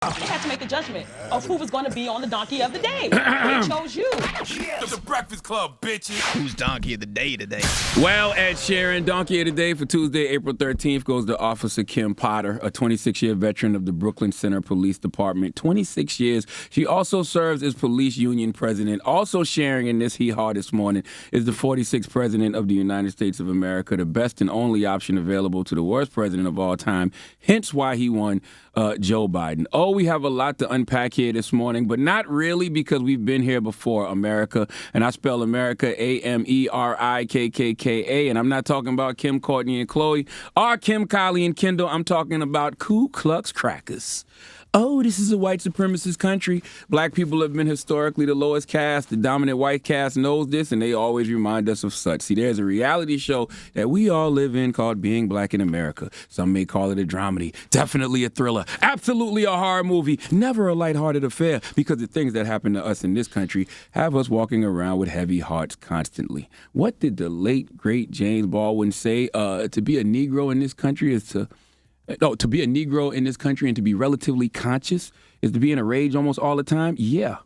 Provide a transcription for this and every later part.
They had to make a judgment of who was going to be on the donkey of the day. They chose you. The Breakfast Club, bitches. Who's donkey of the day today? Well, Ed Sheeran, donkey of the day for Tuesday, April 13th goes to Officer Kim Potter, a 26-year veteran of the Brooklyn Center Police Department. 26 years. She also serves as police union president. Also sharing in this hee-haw this morning is the 46th president of the United States of America, the best and only option available to the worst president of all time, hence why he won Joe Biden. Oh, we have a lot to unpack here this morning, but not really because we've been here before, America. And I spell America Amerikka, and I'm not talking about Kim, Courtney, and Chloe, or Kim, Kylie, and Kendall. I'm talking about Ku Klux Crackers. Oh, this is a white supremacist country. Black people have been historically the lowest caste. The dominant white caste knows this, and they always remind us of such. See, there's a reality show that we all live in called Being Black in America. Some may call it a dramedy, definitely a thriller, absolutely a horror movie, never a lighthearted affair, because the things that happen to us in this country have us walking around with heavy hearts constantly. What did the late, great James Baldwin say? To be a Negro in this country is to... No, to be a Negro in this country and to be relatively conscious is to be in a rage almost all the time? Yeah.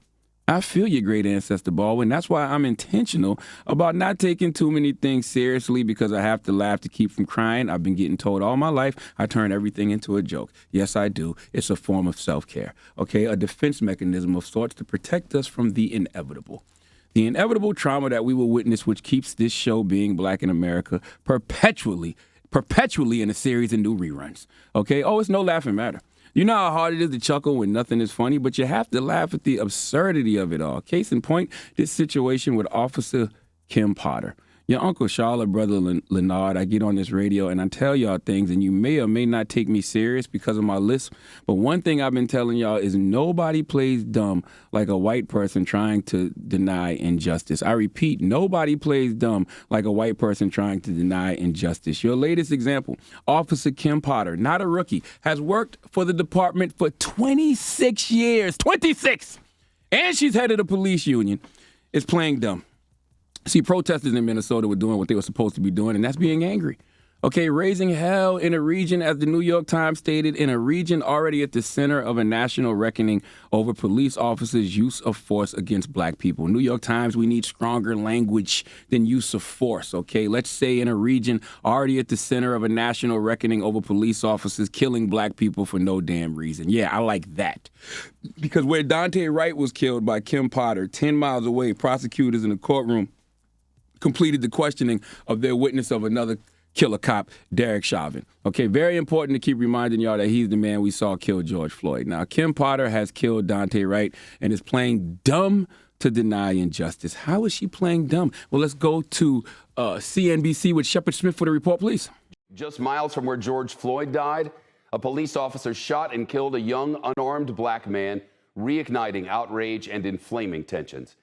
I feel your great ancestor, Baldwin. That's why I'm intentional about not taking too many things seriously, because I have to laugh to keep from crying. I've been getting told all my life I turn everything into a joke. Yes, I do. It's a form of self-care, okay? A defense mechanism of sorts to protect us from the inevitable. The inevitable trauma that we will witness, which keeps this show Being Black in America perpetually in a series of new reruns, okay? Oh, it's no laughing matter. You know how hard it is to chuckle when nothing is funny, but you have to laugh at the absurdity of it all. Case in point, this situation with Officer Kim Potter. Your Uncle Charlotte, brother Leonard, I get on this radio and I tell y'all things, and you may or may not take me serious because of my lisp, but one thing I've been telling y'all is nobody plays dumb like a white person trying to deny injustice. I repeat, nobody plays dumb like a white person trying to deny injustice. Your latest example, Officer Kim Potter, not a rookie, has worked for the department for 26 years. 26! And she's head of the police union, is playing dumb. See, protesters in Minnesota were doing what they were supposed to be doing, and that's being angry. Okay, raising hell in a region, as the New York Times stated, in a region already at the center of a national reckoning over police officers' use of force against black people. New York Times, we need stronger language than use of force, okay? Let's say in a region already at the center of a national reckoning over police officers killing black people for no damn reason. Yeah, I like that. Because where Daunte Wright was killed by Kim Potter, 10 miles away, prosecutors in the courtroom completed the questioning of their witness of another killer cop, Derek Chauvin. Okay, very important to keep reminding y'all that he's the man we saw kill George Floyd. Now, Kim Potter has killed Daunte Wright and is playing dumb to deny injustice. How is she playing dumb? Well, let's go to CNBC with Shepard Smith for the report, please. Just miles from where George Floyd died, a police officer shot and killed a young, unarmed black man, reigniting outrage and inflaming tensions.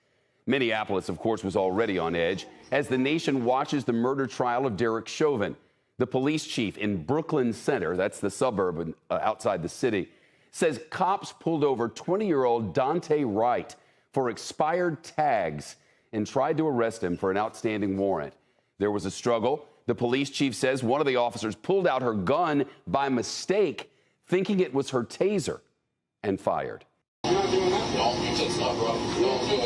Minneapolis, of course, was already on edge as the nation watches the murder trial of Derek Chauvin. The police chief in Brooklyn Center, that's the suburb outside the city, says cops pulled over 20-year-old Daunte Wright for expired tags and tried to arrest him for an outstanding warrant. There was a struggle. The police chief says one of the officers pulled out her gun by mistake, thinking it was her taser, and fired. I'm not doing nothing. Don't you take stuff, bro. Don't do it. Don't do it.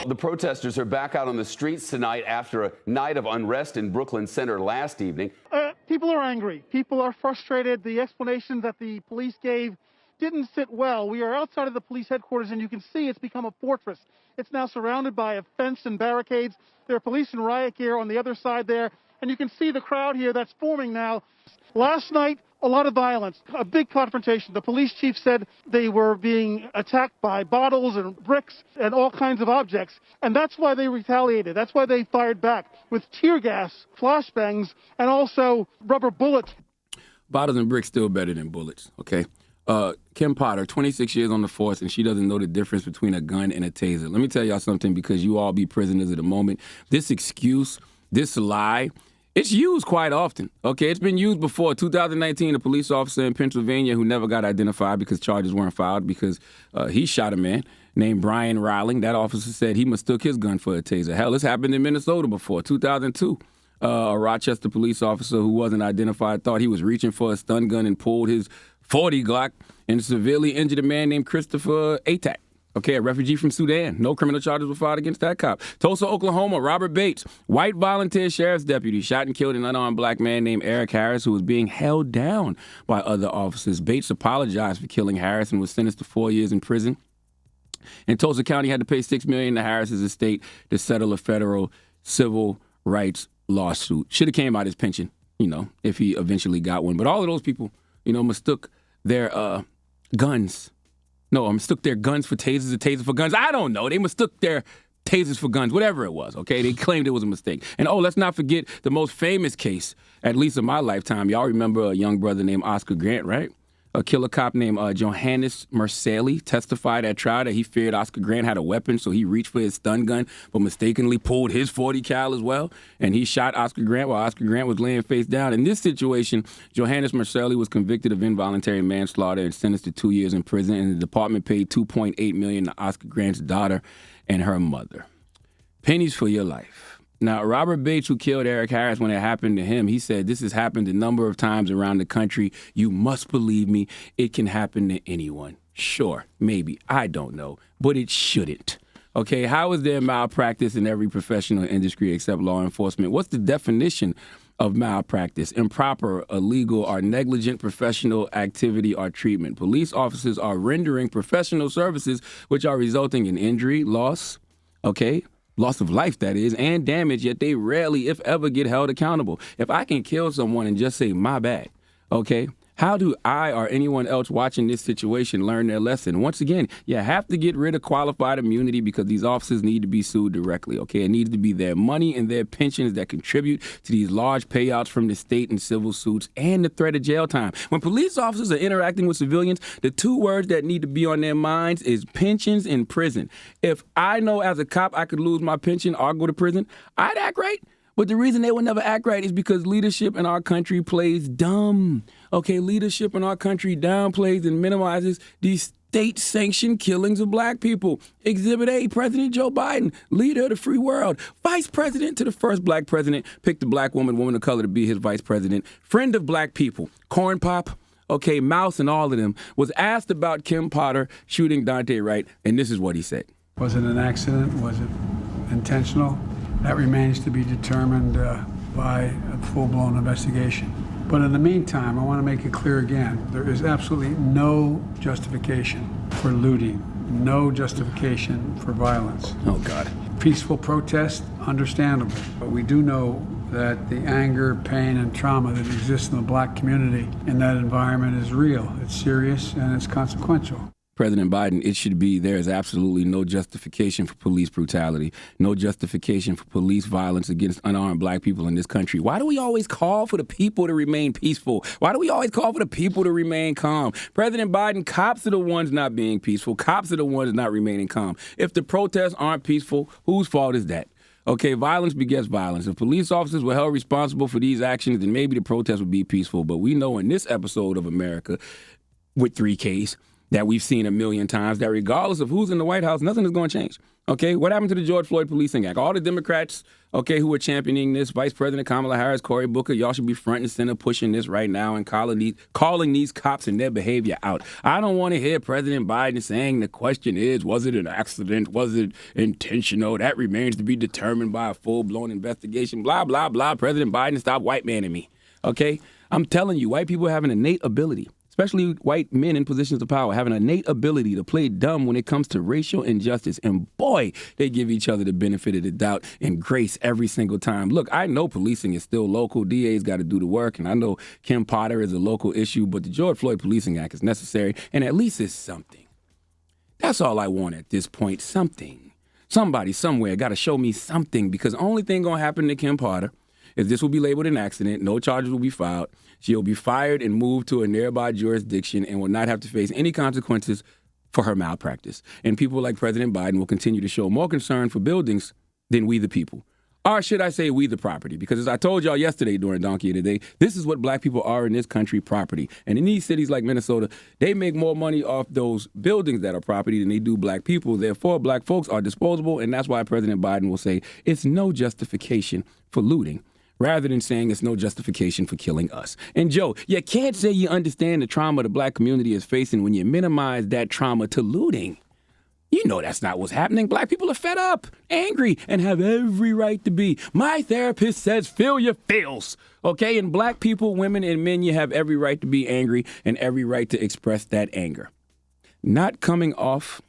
The protesters are back out on the streets tonight after a night of unrest in Brooklyn Center last evening. People are angry. People are frustrated. The explanation that the police gave didn't sit well. We are outside of the police headquarters, and you can see it's become a fortress. It's now surrounded by a fence and barricades. There are police and riot gear on the other side there, and you can see the crowd here that's forming now. Last night, a lot of violence, a big confrontation. The police chief said they were being attacked by bottles and bricks and all kinds of objects, and that's why they retaliated. That's why they fired back with tear gas, flashbangs, and also rubber bullets. Bottles and bricks still better than bullets, okay? Kim Potter, 26 years on the force, and she doesn't know the difference between a gun and a taser. Let me tell y'all something, because you all be prisoners of the moment. This excuse, this lie, It's used quite often. Okay, it's been used before. 2019, a police officer in Pennsylvania who never got identified because charges weren't filed because he shot a man named Brian Rowling. That officer said he mistook his gun for a taser. Hell, this happened in Minnesota before. 2002, a Rochester police officer who wasn't identified thought he was reaching for a stun gun and pulled his .40 Glock and severely injured a man named Christopher Atack. Okay, a refugee from Sudan. No criminal charges were filed against that cop. Tulsa, Oklahoma, Robert Bates, white volunteer sheriff's deputy, shot and killed an unarmed black man named Eric Harris who was being held down by other officers. Bates apologized for killing Harris and was sentenced to 4 years in prison. And Tulsa County had to pay $6 million to Harris's estate to settle a federal civil rights lawsuit. Should have came out his pension, if he eventually got one. But all of those people, mistook their guns. No, mistook their guns for tasers, a taser for guns. I don't know. They mistook their tasers for guns, whatever it was, okay? They claimed it was a mistake. And, let's not forget the most famous case, at least in my lifetime. Y'all remember a young brother named Oscar Grant, right? A killer cop named Johannes Mercelli testified at trial that he feared Oscar Grant had a weapon, so he reached for his stun gun, but mistakenly pulled his .40 cal as well, and he shot Oscar Grant while Oscar Grant was laying face down. In this situation, Johannes Mercelli was convicted of involuntary manslaughter and sentenced to 2 years in prison, and the department paid $2.8 million to Oscar Grant's daughter and her mother. Pennies for your life. Now, Robert Bates, who killed Eric Harris when it happened to him, he said, this has happened a number of times around the country. You must believe me. It can happen to anyone. Sure, maybe. I don't know. But it shouldn't. Okay, how is there malpractice in every professional industry except law enforcement? What's the definition of malpractice? Improper, illegal, or negligent professional activity or treatment. Police officers are rendering professional services which are resulting in injury, loss, loss of life, that is, and damage, yet they rarely, if ever, get held accountable. If I can kill someone and just say, my bad, how do I or anyone else watching this situation learn their lesson? Once again, you have to get rid of qualified immunity because these officers need to be sued directly, It needs to be their money and their pensions that contribute to these large payouts from the state and civil suits and the threat of jail time. When police officers are interacting with civilians, the two words that need to be on their minds is pensions and prison. If I know as a cop I could lose my pension or go to prison, I'd act right. But the reason they would never act right is because leadership in our country plays dumb. Leadership in our country downplays and minimizes these state-sanctioned killings of black people. Exhibit A, President Joe Biden, leader of the free world, vice president to the first black president, picked a black woman of color to be his vice president, friend of black people, corn pop, Mouse and all of them, was asked about Kim Potter shooting Daunte Wright, and this is what he said. Was it an accident? Was it intentional? That remains to be determined by a full-blown investigation. But in the meantime, I want to make it clear again, there is absolutely no justification for looting, no justification for violence. Oh, God. Peaceful protest, understandable. But we do know that the anger, pain, and trauma that exists in the black community in that environment is real. It's serious and it's consequential. President Biden, it should be there is absolutely no justification for police brutality, no justification for police violence against unarmed black people in this country. Why do we always call for the people to remain peaceful? Why do we always call for the people to remain calm? President Biden, cops are the ones not being peaceful. Cops are the ones not remaining calm. If the protests aren't peaceful, whose fault is that? Violence begets violence. If police officers were held responsible for these actions, then maybe the protests would be peaceful. But we know in this episode of America with 3Ks, that we've seen a million times, that regardless of who's in the White House, nothing is going to change. What happened to the George Floyd Policing Act? All the Democrats, who are championing this, Vice President Kamala Harris, Cory Booker, y'all should be front and center pushing this right now and calling these cops and their behavior out. I don't want to hear President Biden saying the question is, was it an accident? Was it intentional? That remains to be determined by a full-blown investigation. Blah, blah, blah. President Biden, stop white manning me. I'm telling you, white people have an innate ability, especially white men in positions of power, have an innate ability to play dumb when it comes to racial injustice. And boy, they give each other the benefit of the doubt and grace every single time. Look, I know policing is still local. DA's got to do the work. And I know Kim Potter is a local issue, but the George Floyd Policing Act is necessary. And at least it's something. That's all I want at this point, something. Somebody somewhere got to show me something, because the only thing going to happen to Kim Potter is this will be labeled an accident. No charges will be filed. She'll be fired and moved to a nearby jurisdiction and will not have to face any consequences for her malpractice. And people like President Biden will continue to show more concern for buildings than we the people. Or should I say we the property? Because as I told y'all yesterday during Donkey of the Day, this is what black people are in this country, property. And in these cities like Minnesota, they make more money off those buildings that are property than they do black people. Therefore, black folks are disposable, and that's why President Biden will say it's no justification for looting, rather than saying it's no justification for killing us. And Joe, you can't say you understand the trauma the black community is facing when you minimize that trauma to looting. You know that's not what's happening. Black people are fed up, angry, and have every right to be. My therapist says feel your feels, okay? And black people, women, and men, you have every right to be angry and every right to express that anger. Not coming off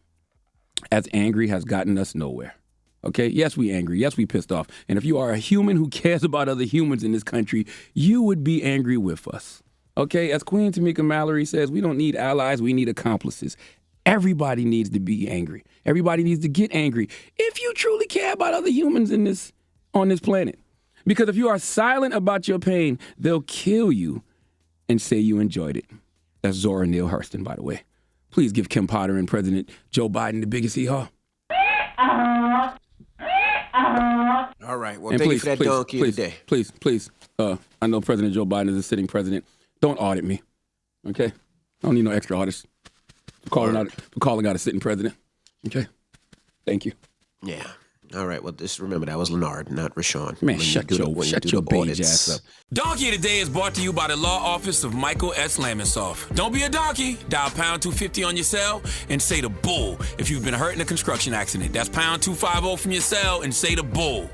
as angry has gotten us nowhere. Okay, yes, we angry. Yes, we pissed off. And if you are a human who cares about other humans in this country, you would be angry with us. Okay, as Queen Tamika Mallory says, we don't need allies, we need accomplices. Everybody needs to be angry. Everybody needs to get angry if you truly care about other humans on this planet. Because if you are silent about your pain, they'll kill you and say you enjoyed it. That's Zora Neale Hurston, by the way. Please give Kim Potter and President Joe Biden the biggest hee-haw. All right. Well, and thank please, you for that donkey today. Please. I know President Joe Biden is a sitting president. Don't audit me, okay? I don't need no extra audits for calling out a sitting president. Okay? Thank you. Yeah. All right. Well, just remember that was Leonard, not Rashawn. Man, shut your beige ass up. Donkey of the Day is brought to you by the law office of Michael S. Lamonsoff. Don't be a donkey. Dial pound 250 on your cell and say the bull if you've been hurt in a construction accident. That's pound 250 from your cell and say the bull.